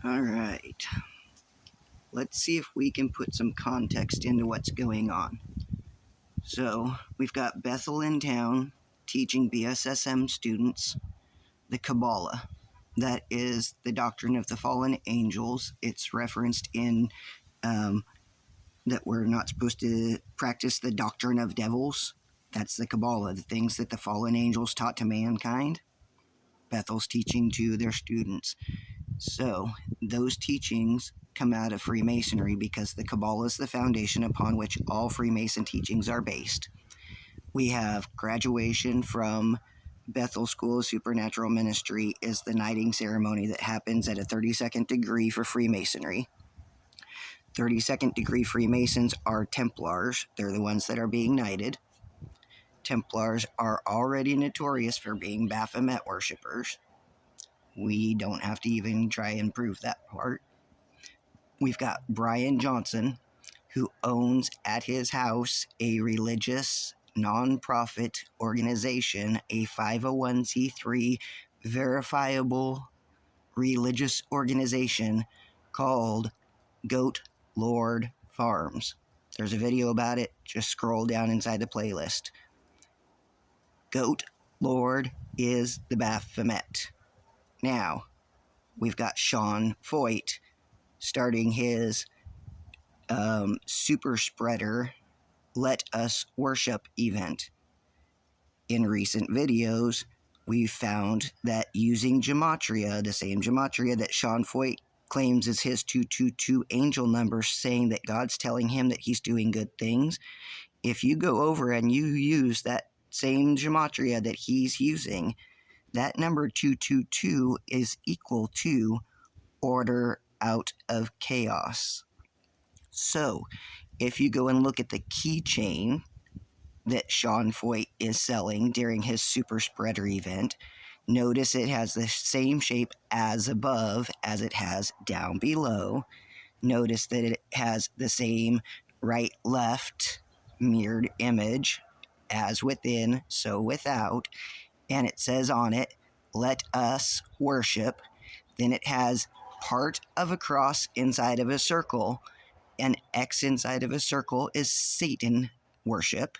Alright, let's see if we can put some context into what's going on. So, we've got Bethel in town teaching BSSM students the Kabbalah. That is the doctrine of the fallen angels. It's referenced in that we're not supposed to practice the doctrine of devils. That's the Kabbalah, the things that the fallen angels taught to mankind. Bethel's teaching to their students. So, those teachings come out of Freemasonry because the Kabbalah is the foundation upon which all Freemason teachings are based. We have graduation from Bethel School of Supernatural Ministry is the knighting ceremony that happens at a 32nd degree for Freemasonry. 32nd degree Freemasons are Templars. They're the ones that are being knighted. Templars are already notorious for being Baphomet worshippers. We don't have to even try and prove that part. We've got Brian Johnson, who owns at his house a religious non-profit organization, a 501c3 verifiable religious organization called Goat Lord Farms. There's a video about it. Just scroll down inside the playlist. Goat Lord is the Baphomet. Now, we've got Sean Foyt starting his super spreader Let Us Worship event. In recent videos, we've found that using gematria, the same gematria that Sean Foyt claims is his 222 angel number, saying that God's telling him that he's doing good things, if you go over and you use that same gematria that he's using, that number 222 is equal to order out of chaos. So, if you go and look at the keychain that Sean Foyt is selling during his super spreader event, notice it has the same shape as above as it has down below. Notice that it has the same right-left mirrored image as within, so without, and it says on it, Let Us Worship. Then it has part of a cross inside of a circle. An X inside of a circle is Satan worship.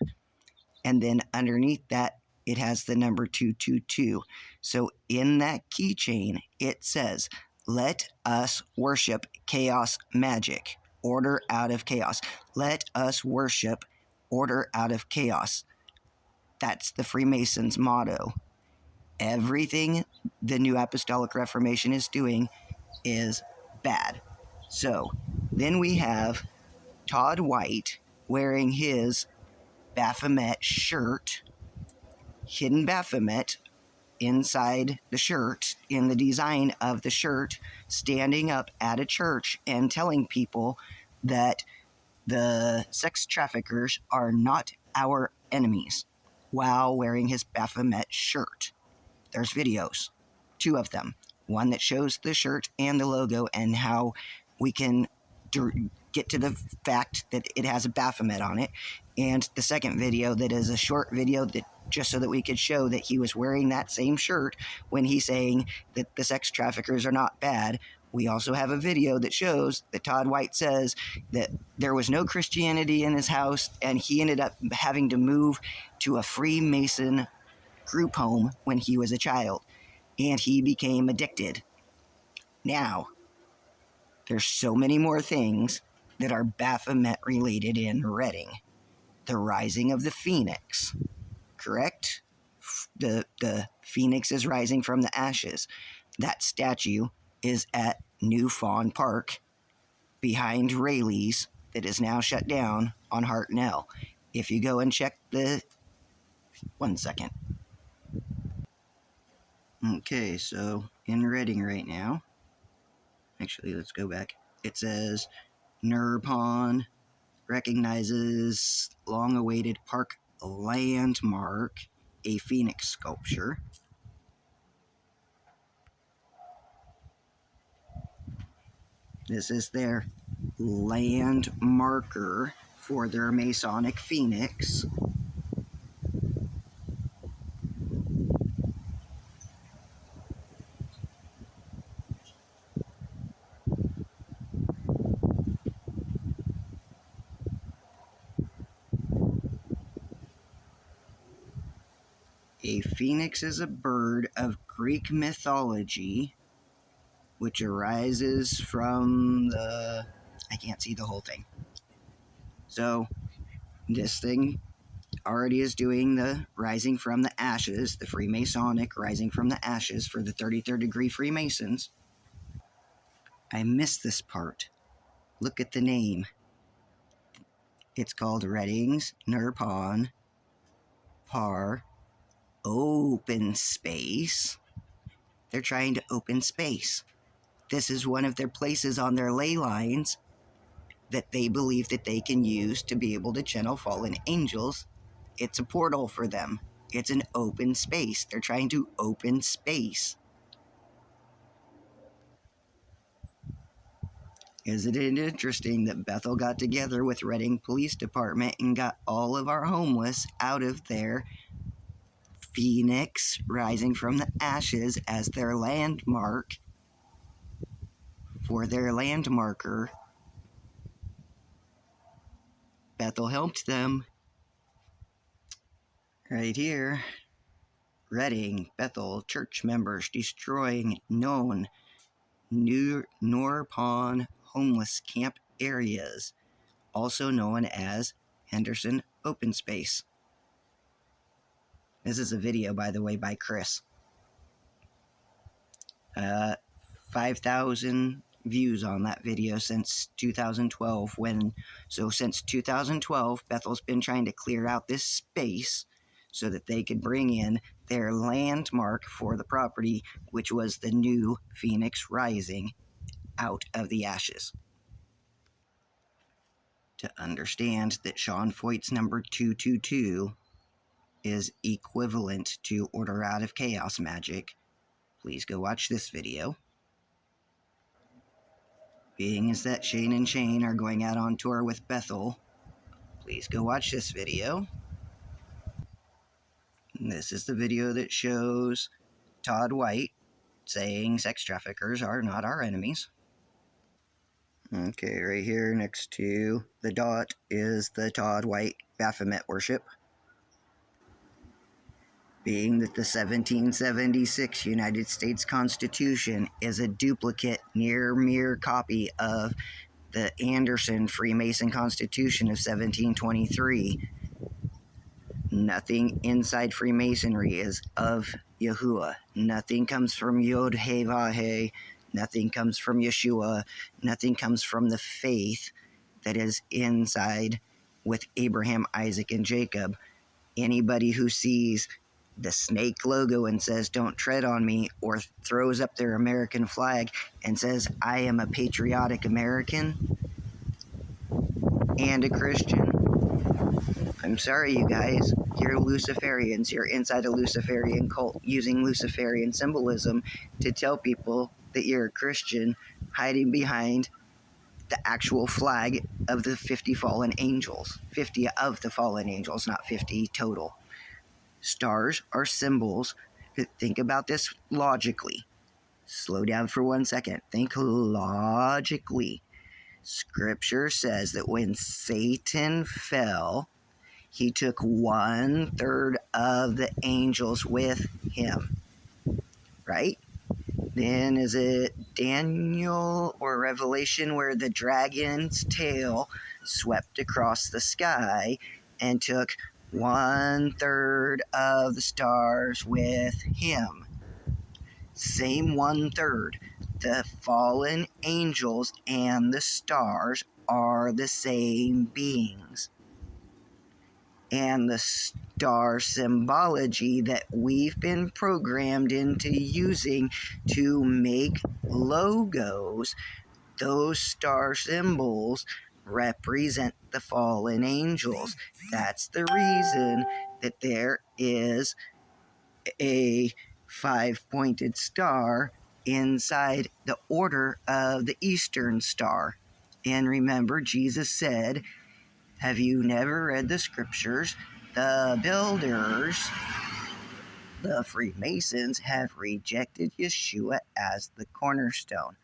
And then underneath that, it has the number 222. So in that keychain, it says, Let Us Worship Chaos Magic. Order out of chaos. Let us worship order out of chaos. That's the Freemasons' motto. Everything the New Apostolic Reformation is doing is bad. So, then we have Todd White wearing his Baphomet shirt, hidden Baphomet inside the shirt, in the design of the shirt, standing up at a church and telling people that the sex traffickers are not our enemies, while wearing his Baphomet shirt. There's videos, 2 of them. One that shows the shirt and the logo and how we can get to the fact that it has a Baphomet on it. And the second video that is a short video that just so that we could show that he was wearing that same shirt when he's saying that the sex traffickers are not bad. We also have a video that shows that Todd White says that there was no Christianity in his house and he ended up having to move to a Freemason group home when he was a child, and he became addicted. Now, there's so many more things that are Baphomet related in Reading. The rising of the phoenix, correct? The phoenix is rising from the ashes. That statue is at New Fawn Park behind Rayleigh's that is now shut down on Hartnell. If you go and check the... One second. Okay, so in Reading right now, actually, let's go back. It says, Nurpon recognizes long-awaited park landmark, a phoenix sculpture. This is their landmarker for their Masonic phoenix. phoenix is a bird of Greek mythology which arises from the... I can't see the whole thing. So this thing already is doing the rising from the ashes, the Freemasonic rising from the ashes for the 33rd degree Freemasons. I missed this part. Look at the name. It's called Reddings Nirpan Par Open Space. They're trying to open space. This is one of their places on their ley lines that they believe that they can use to be able to channel fallen angels. It's a portal for them. It's an open space. They're trying to open space. Isn't it interesting that Bethel got together with Reading Police Department and got all of our homeless out of their phoenix rising from the ashes as their landmark for their landmarker? Bethel helped them. Right here. Reading, Bethel, church members destroying known Norpon homeless camp areas, also known as Henderson Open Space. This is a video, by the way, by Chris. 5,000 views on that video since 2012. Since 2012, Bethel's been trying to clear out this space so that they could bring in their landmark for the property, which was the new Phoenix Rising out of the ashes. To understand that Sean Foyt's number 222 is equivalent to Order Out of Chaos magic, please go watch this video. Being as that Shane and Shane are going out on tour with Bethel, please go watch this video. And this is the video that shows Todd White saying sex traffickers are not our enemies. Okay, right here next to the dot is the Todd White Baphomet worship. Being that the 1776 United States Constitution is a duplicate, near copy of the Anderson Freemason Constitution of 1723, nothing inside Freemasonry is of Yahuwah. Nothing comes from Yod-Heh-Vah-Heh. Nothing comes from Yeshua. Nothing comes from the faith that is inside with Abraham, Isaac, and Jacob. Anybody who sees the snake logo and says, "Don't tread on me," or throws up their American flag and says, "I am a patriotic American and a Christian," I'm sorry, you guys. You're Luciferians. You're inside a Luciferian cult using Luciferian symbolism to tell people that you're a Christian, hiding behind the actual flag of the 50 fallen angels. 50 of the fallen angels, not 50 total. Stars are symbols. Think about this logically. Slow down for 1 second. Think logically. Scripture says that when Satan fell, he took 1/3 of the angels with him. Right? Then is it Daniel or Revelation where the dragon's tail swept across the sky and took 1/3 of the stars with him? Same 1/3. The fallen angels and the stars are the same beings. And the star symbology that we've been programmed into using to make logos, those star symbols represent the fallen angels. That's the reason that there is a 5-pointed star inside the order of the Eastern Star. And remember, Jesus said, have you never read the scriptures? The builders, the Freemasons, have rejected Yeshua as the cornerstone.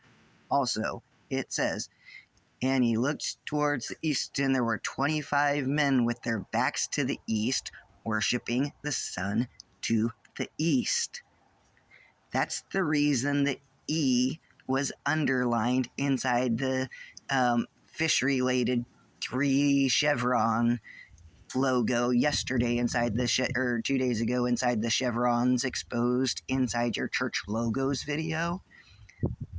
Also, it says, and he looked towards the east, and there were 25 men with their backs to the east, worshiping the sun to the east. That's the reason the E was underlined inside the fish-related 3 chevron logo yesterday inside the or 2 days ago inside the chevrons exposed inside your church logos video.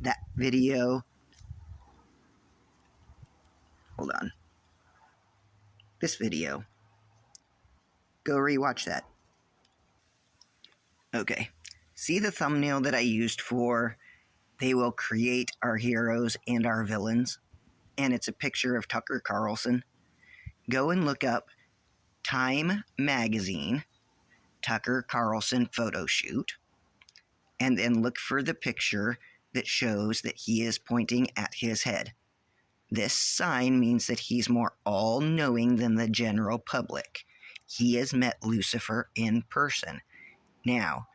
That video, hold on, this video, go rewatch that. Okay, see the thumbnail that I used for "They will create our heroes and our villains," and it's a picture of Tucker Carlson. Go and look up Time Magazine Tucker Carlson photo shoot, and then look for the picture that shows that he is pointing at his head. This sign means that he's more all-knowing than the general public. He has met Lucifer in person. Now,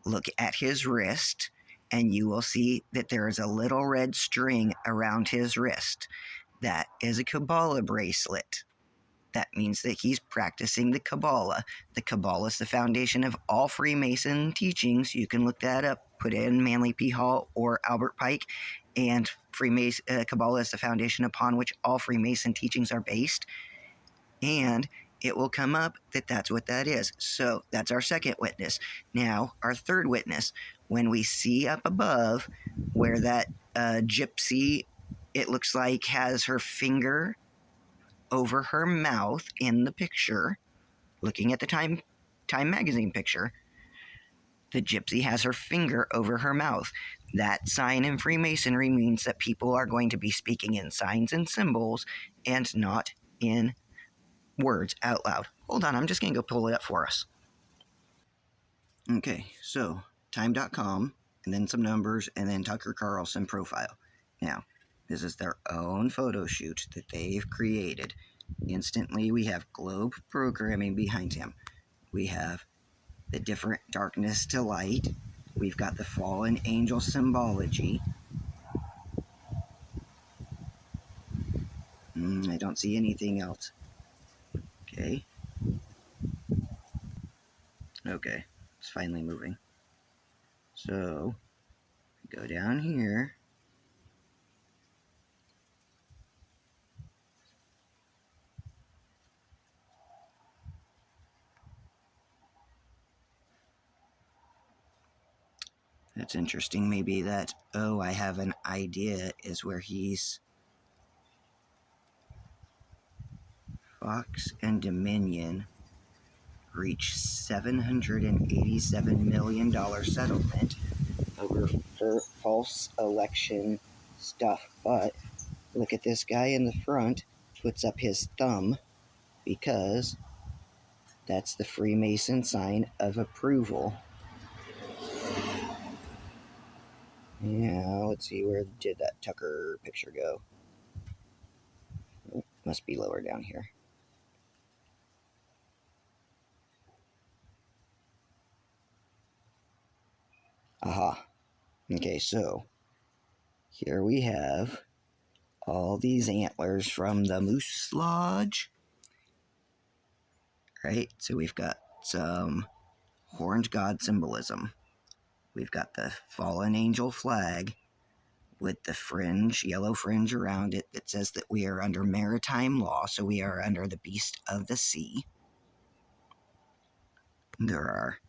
look at his wrist, and you will see that there is a little red string around his wrist. That is a Kabbalah bracelet. That means that he's practicing the Kabbalah. The Kabbalah is the foundation of all Freemason teachings. You can look that up. Put in Manly P. Hall or Albert Pike, and Kabbalah is the foundation upon which all Freemason teachings are based. And it will come up that that's what that is. So that's our second witness. Now, our third witness, when we see up above where that gypsy, it looks like, has her finger over her mouth in the picture, looking at the Time Magazine picture, the gypsy has her finger over her mouth. That sign in Freemasonry means that people are going to be speaking in signs and symbols and not in words out loud. Hold on, I'm just going to go pull it up for us. Okay, so time.com, and then some numbers, and then Tucker Carlson profile. Now, this is their own photo shoot that they've created. Instantly, we have globe programming behind him. We have the different darkness to light. We've got the fallen angel symbology. I don't see anything else. Okay. Okay, it's finally moving. So, go down here. That's interesting. Maybe that, oh, I have an idea, is where he's Fox and Dominion reached $787 million settlement over false election stuff. But look at this guy in the front, puts up his thumb because that's the Freemason sign of approval. Yeah, let's see, where did that Tucker picture go? Oh, must be lower down here. Aha. Okay, so here we have all these antlers from the Moose Lodge. Right? So we've got some horned god symbolism. We've got the fallen angel flag with the fringe, yellow fringe around it that says that we are under maritime law, so we are under the beast of the sea. There are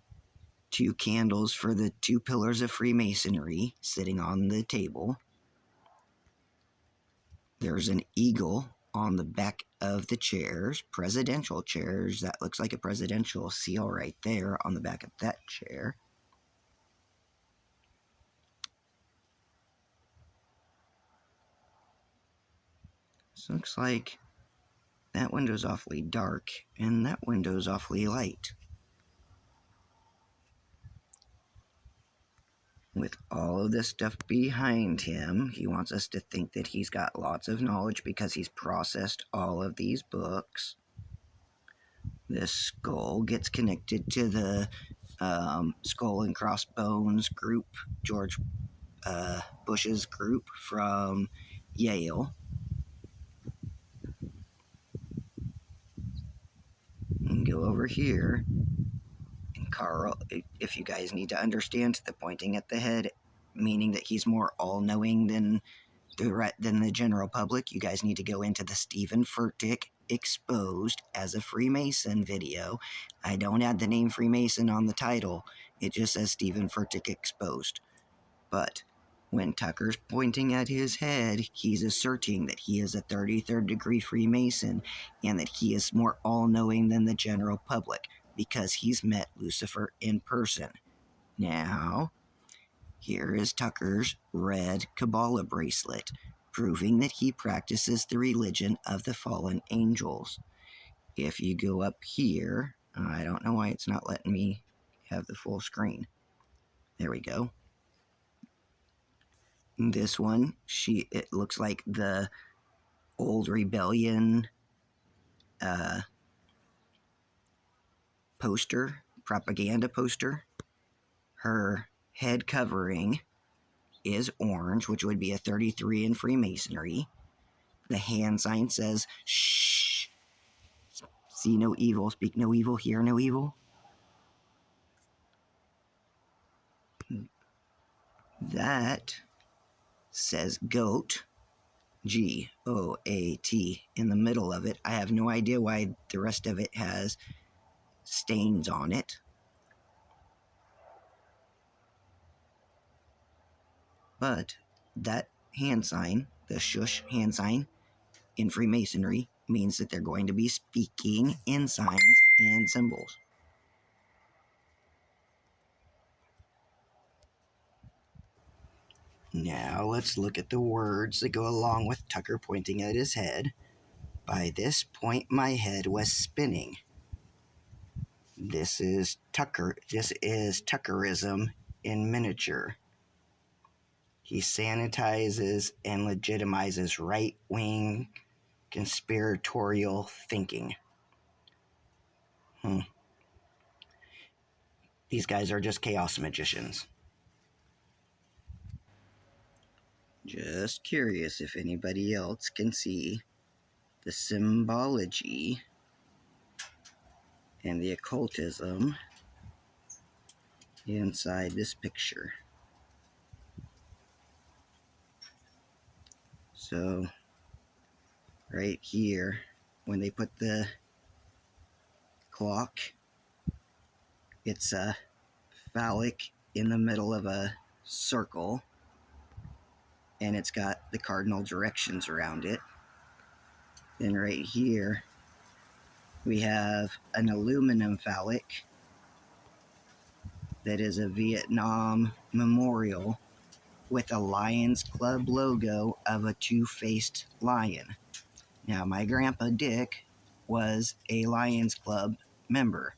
2 candles for the 2 pillars of Freemasonry sitting on the table. There's an eagle on the back of the chairs, presidential chairs. That looks like a presidential seal right there on the back of that chair. This looks like that window's awfully dark and that window's awfully light. With all of this stuff behind him, he wants us to think that he's got lots of knowledge because he's processed all of these books. This skull gets connected to the Skull and Crossbones group, George Bush's group from Yale. And go over here and Carl, if you guys need to understand the pointing at the head, meaning that he's more all-knowing than the general public, you guys need to go into the Stephen Furtick Exposed as a Freemason video. I don't add the name Freemason on the title. It just says Stephen Furtick Exposed. But when Tucker's pointing at his head, he's asserting that he is a 33rd degree Freemason and that he is more all-knowing than the general public because he's met Lucifer in person. Now, here is Tucker's red Kabbalah bracelet, proving that he practices the religion of the fallen angels. If you go up here, I don't know why it's not letting me have the full screen. There we go. This one, it looks like the old rebellion poster, propaganda poster. Her head covering is orange, which would be a 33 in Freemasonry. The hand sign says, shh, see no evil, speak no evil, hear no evil. That says goat, G-O-A-T, in the middle of it. I have no idea why the rest of it has stains on it. But that hand sign, the shush hand sign, in Freemasonry means that they're going to be speaking in signs and symbols. Now let's look at the words that go along with Tucker pointing at his head. By this point, my head was spinning. This is Tuckerism in miniature. He sanitizes and legitimizes right-wing conspiratorial thinking. These guys are just chaos magicians. Just curious if anybody else can see the symbology and the occultism inside this picture. So, right here, when they put the clock, it's a phallic in the middle of a circle, and it's got the cardinal directions around it. Then right here, we have an aluminum phallic that is a Vietnam memorial with a Lions Club logo of a two-faced lion. Now, my grandpa Dick was a Lions Club member.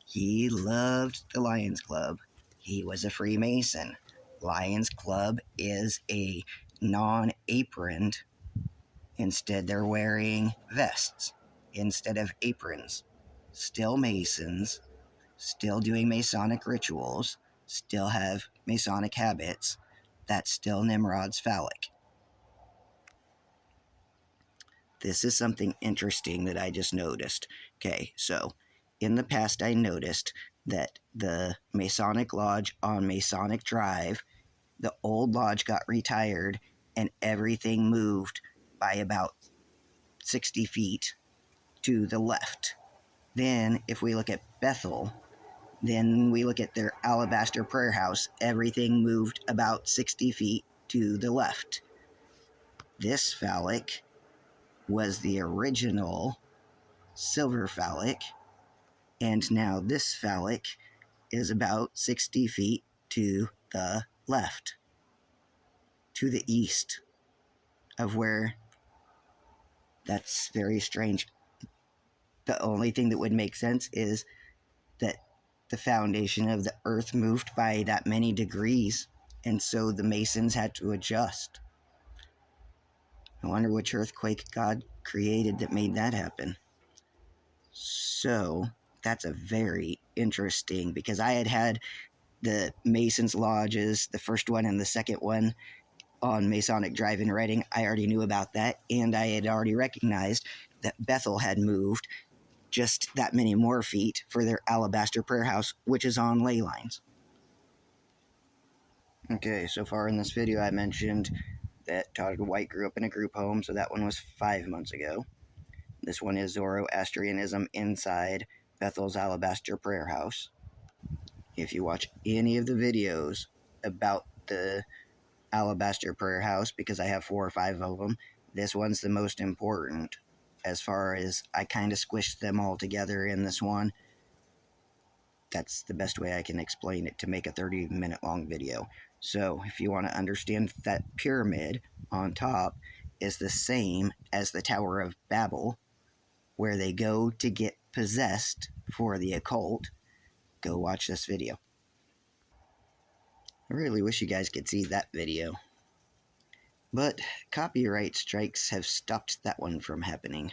He loved the Lions Club. He was a Freemason. Lions Club is a non-aproned. Instead, they're wearing vests instead of aprons. Still Masons, still doing Masonic rituals, still have Masonic habits. That's still Nimrod's phallic. This is something interesting that I just noticed. Okay, so in the past I noticed that the Masonic Lodge on Masonic Drive, the old lodge got retired and everything moved by about 60 feet to the left. Then if we look at Bethel, then we look at their alabaster prayer house, everything moved about 60 feet to the left. This phallic was the original silver phallic, and now this phallic is about 60 feet to the left, to the east of where. That's very strange. The only thing that would make sense is that the foundation of the earth moved by that many degrees, and so the Masons had to adjust. I wonder which earthquake God created that made that happen. So that's a very interesting, because I had the Masons lodges, the first one and the second one, on Masonic Drive in Reading. I already knew about that, and I had already recognized that Bethel had moved just that many more feet for their alabaster prayer house, which is on ley lines. Okay, so far in this video I mentioned that Todd White grew up in a group home, so that one was 5 months ago. This one is Zoroastrianism inside Bethel's alabaster prayer house. If you watch any of the videos about the alabaster prayer house, because I have 4 or 5 of them, this one's the most important, as far as I kind of squished them all together in this one. That's the best way I can explain it to make a 30-minute long video. So if you want to understand that pyramid on top is the same as the Tower of Babel, where they go to get possessed for the occult, go watch this video. I really wish you guys could see that video. But copyright strikes have stopped that one from happening.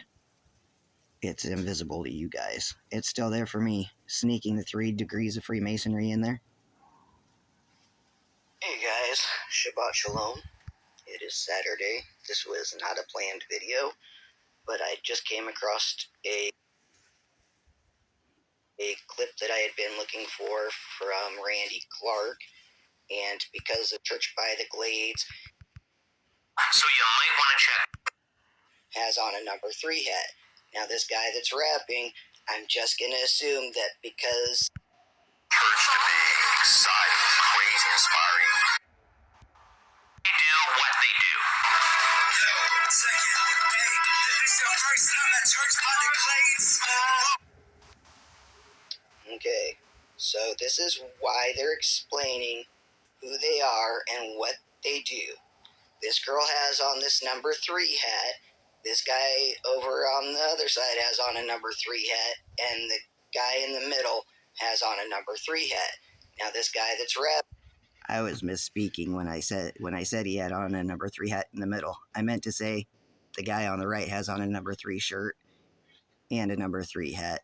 It's invisible to you guys. It's still there for me, sneaking the 3 degrees of Freemasonry in there. Hey guys, Shabbat Shalom. It is Saturday. This was not a planned video, but I just came across a clip that I had been looking for from Randy Clark, and because of Church by the Glades, so you might want to check, has on a number 3 hat. Now this guy that's rapping, I'm just going to assume that because church to be exciting, crazy, inspiring, they do what they do. Yo, second, hey, if it's your first time at Church by the Glades. Okay, so this is why they're explaining who they are and what they do. This girl has on this number 3 hat. This guy over on the other side has on a number 3 hat, and the guy in the middle has on a number 3 hat. Now this guy that's rap. I was misspeaking when I said he had on a number 3 hat in the middle. I meant to say the guy on the right has on a number 3 shirt and a number 3 hat.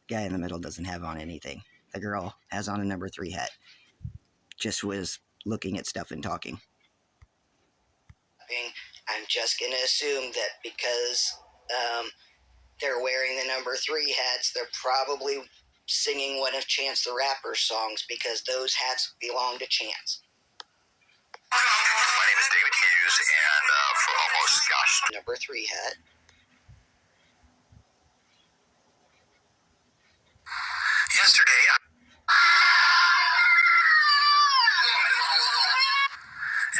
Guy in the middle doesn't have on anything. The girl has on a number 3 hat. Just was looking at stuff and talking. I'm just going to assume that because they're wearing the number 3 hats, they're probably singing one of Chance the Rapper's songs, because those hats belong to Chance. My name is David Hughes, and for almost, number 3 hat. Yesterday,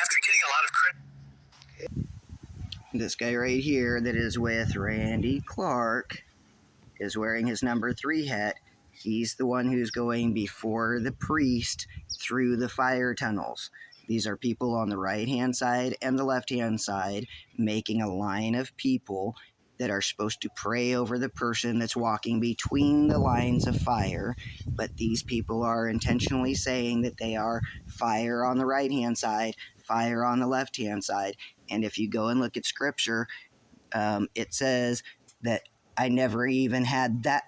after getting a lot of credit. This guy right here that is with Randy Clark is wearing his number 3 hat. He's the one who's going before the priest through the fire tunnels. These are people on the right-hand side and the left-hand side making a line of people that are supposed to pray over the person that's walking between the lines of fire. But these people are intentionally saying that they are fire on the right-hand side, fire on the left-hand side. And if you go and look at scripture, it says that I never even had that.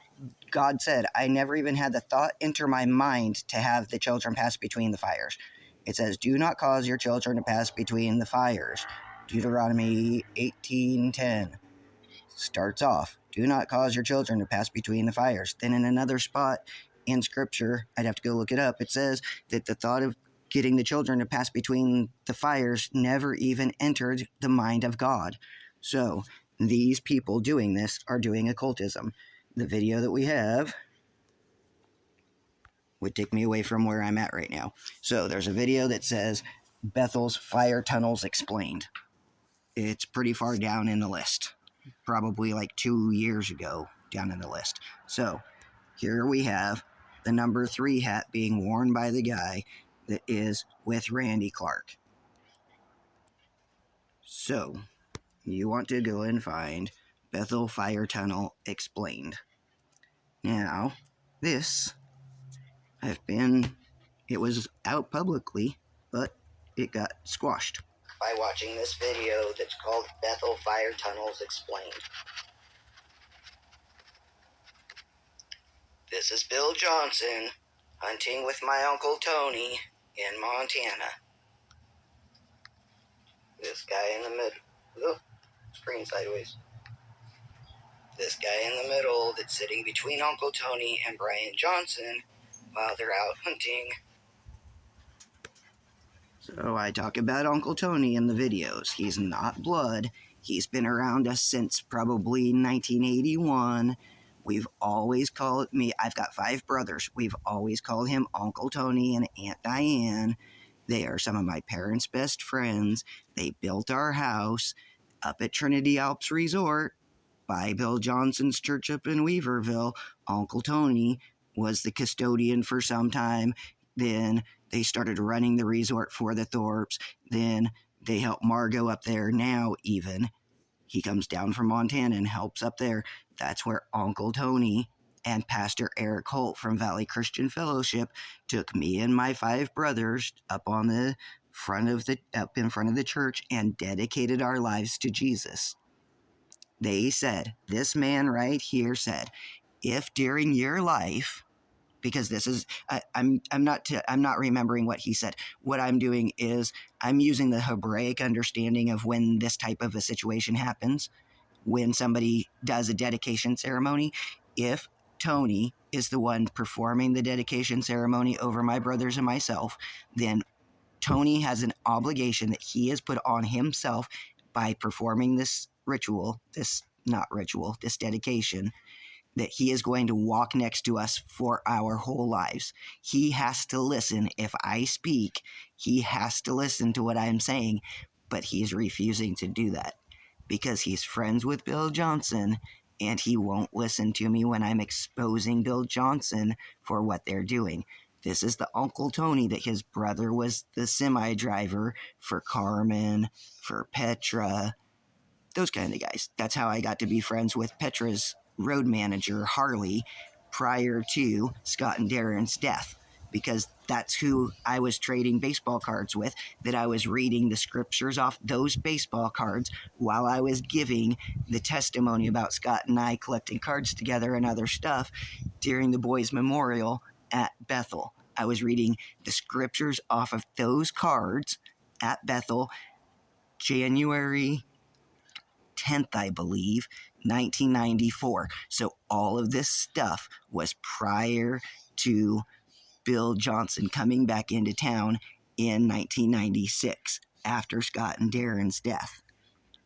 God said, I never even had the thought enter my mind to have the children pass between the fires. It says, do not cause your children to pass between the fires. Deuteronomy 18:10 starts off, do not cause your children to pass between the fires. Then in another spot in scripture, I'd have to go look it up, it says that the thought of getting the children to pass between the fires never even entered the mind of God. So these people doing this are doing occultism. The video that we have would take me away from where I'm at right now. So there's a video that says Bethel's Fire Tunnels Explained. It's pretty far down in the list. Probably like 2 years ago down in the list. So here we have the number 3 hat being worn by the guy that is with Randy Clark. So you want to go and find Bethel Fire Tunnel Explained. Now, this it was out publicly, but it got squashed by watching this video that's called Bethel Fire Tunnels Explained. This is Bill Johnson hunting with my Uncle Tony in Montana. This guy in the middle. Oh, screen sideways. This guy in the middle that's sitting between Uncle Tony and Brian Johnson while they're out hunting. So I talk about Uncle Tony in the videos. He's not blood. He's been around us since probably 1981. We've always called me, I've got 5 brothers. We've always called him Uncle Tony and Aunt Diane. They are some of my parents' best friends. They built our house up at Trinity Alps Resort by Bill Johnson's church up in Weaverville. Uncle Tony was the custodian for some time. Then they started running the resort for the Thorpes. Then they helped Margot up there. Now even he comes down from Montana and helps up there. That's where Uncle Tony and Pastor Eric Holt from Valley Christian Fellowship took me and my 5 brothers up in front of the church and dedicated our lives to Jesus. They said, this man right here said, if during your life, because this is, I'm not remembering what he said. What I'm doing is I'm using the Hebraic understanding of when this type of a situation happens, when somebody does a dedication ceremony. If Tony is the one performing the dedication ceremony over my brothers and myself, then Tony has an obligation that he has put on himself by performing this this dedication, that he is going to walk next to us for our whole lives. He has to listen. If I speak, he has to listen to what I'm saying, but he's refusing to do that because he's friends with Bill Johnson, and he won't listen to me when I'm exposing Bill Johnson for what they're doing. This is the Uncle Tony that his brother was the semi-driver for Carmen, for Petra, those kind of guys. That's how I got to be friends with Petra's road manager, Harley, prior to Scott and Darren's death, because that's who I was trading baseball cards with, that I was reading the scriptures off those baseball cards while I was giving the testimony about Scott and I collecting cards together and other stuff during the boys' memorial at Bethel. I was reading the scriptures off of those cards at Bethel, January 10th, I believe, 1994. So all of this stuff was prior to Bill Johnson coming back into town in 1996 after Scott and Darren's death.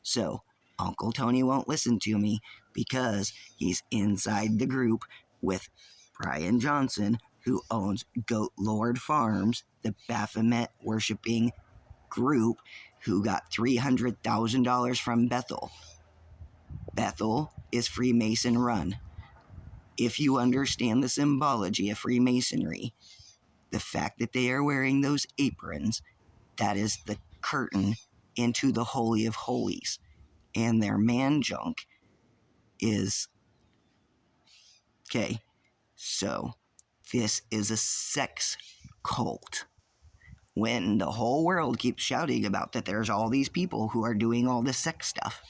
So Uncle Tony won't listen to me because he's inside the group with Brian Johnson, who owns Goat Lord Farms, the Baphomet worshiping group, who got $300,000 from Bethel. Bethel is Freemason run. If you understand the symbology of Freemasonry, the fact that they are wearing those aprons, that is the curtain into the Holy of Holies. And their man junk is... Okay, so this is a sex cult. When the whole world keeps shouting about that there's all these people who are doing all this sex stuff,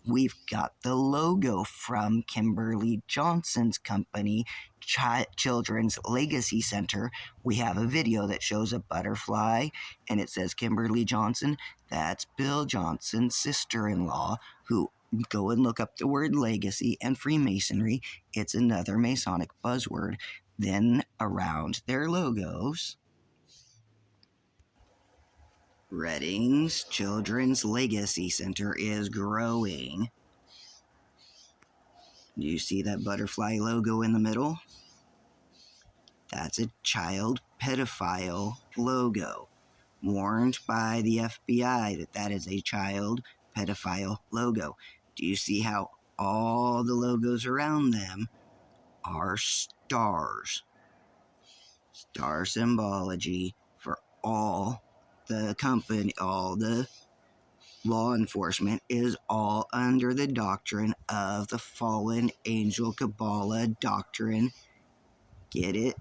we've got the logo from Kimberly Johnson's company, Children's Legacy Center. We have a video that shows a butterfly, and it says Kimberly Johnson. That's Bill Johnson's sister-in-law, who, go and look up the word legacy and Freemasonry. It's another Masonic buzzword. Then around their logos, Redding's Children's Legacy Center is growing. Do you see that butterfly logo in the middle? That's a child pedophile logo. Warned by the FBI that that is a child pedophile logo. Do you see how all the logos around them are stars? Star symbology for all the company, all the law enforcement is all under the doctrine of the fallen angel Kabbalah doctrine. Get it?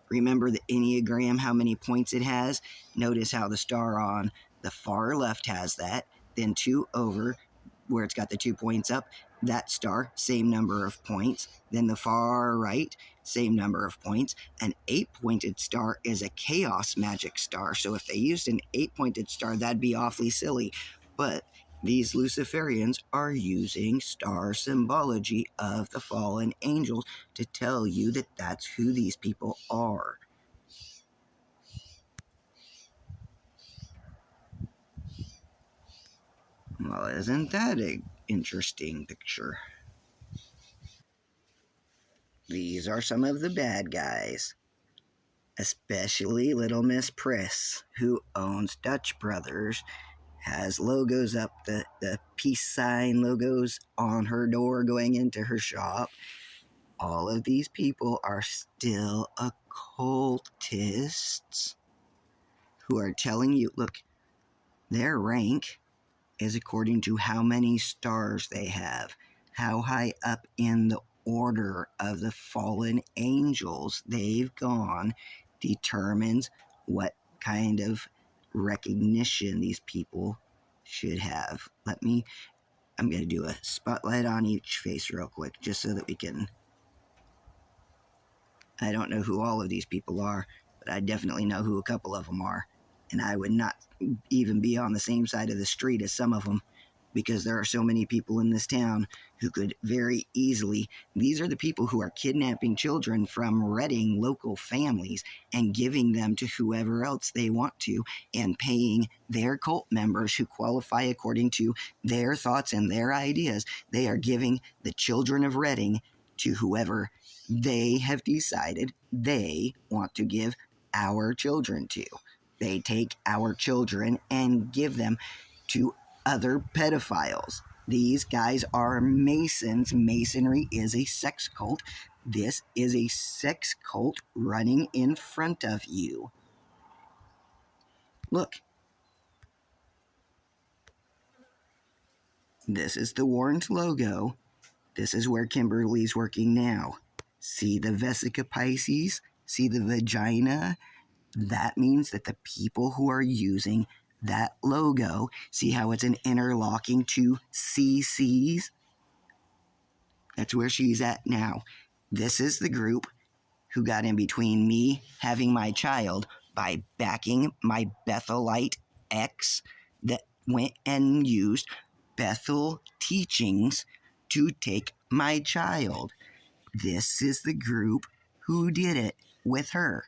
Remember the Enneagram, how many points it has? Notice how the star on the far left has that. Then 2 over, where it's got the 2 points up, that star, same number of points. Then the far right, same number of points. An 8-pointed star is a chaos magic star. So if they used an 8-pointed star, that'd be awfully silly. But These Luciferians are using star symbology of the fallen angels to tell you that that's who these people are. Well, isn't that an interesting picture? These are some of the bad guys, especially Little Miss Priss, who owns Dutch Brothers, has logos up, the peace sign logos on her door going into her shop. All of these people are still occultists who are telling you, look, their rank is according to how many stars they have, how high up in the order of the fallen angels they've gone determines what kind of recognition these people should have. I'm going to do a spotlight on each face real quick just so that we can. I don't know who all of these people are, but I definitely know who a couple of them are. And I would not even be on the same side of the street as some of them, because there are so many people in this town who could very easily. These are the people who are kidnapping children from Reading local families and giving them to whoever else they want to, and paying their cult members who qualify according to their thoughts and their ideas. They are giving the children of Reading to whoever they have decided they want to give our children to. They take our children and give them to other pedophiles. These guys are Masons. Masonry is a sex cult. This is a sex cult running in front of you. Look. This is the Warrant logo. This is where Kimberly's working now. See the Vesica Pisces? See the vagina? That means that the people who are using that logo, see how it's an interlocking two CCs? That's where she's at now. This is the group who got in between me having my child by backing my Bethelite ex that went and used Bethel teachings to take my child. This is the group who did it with her.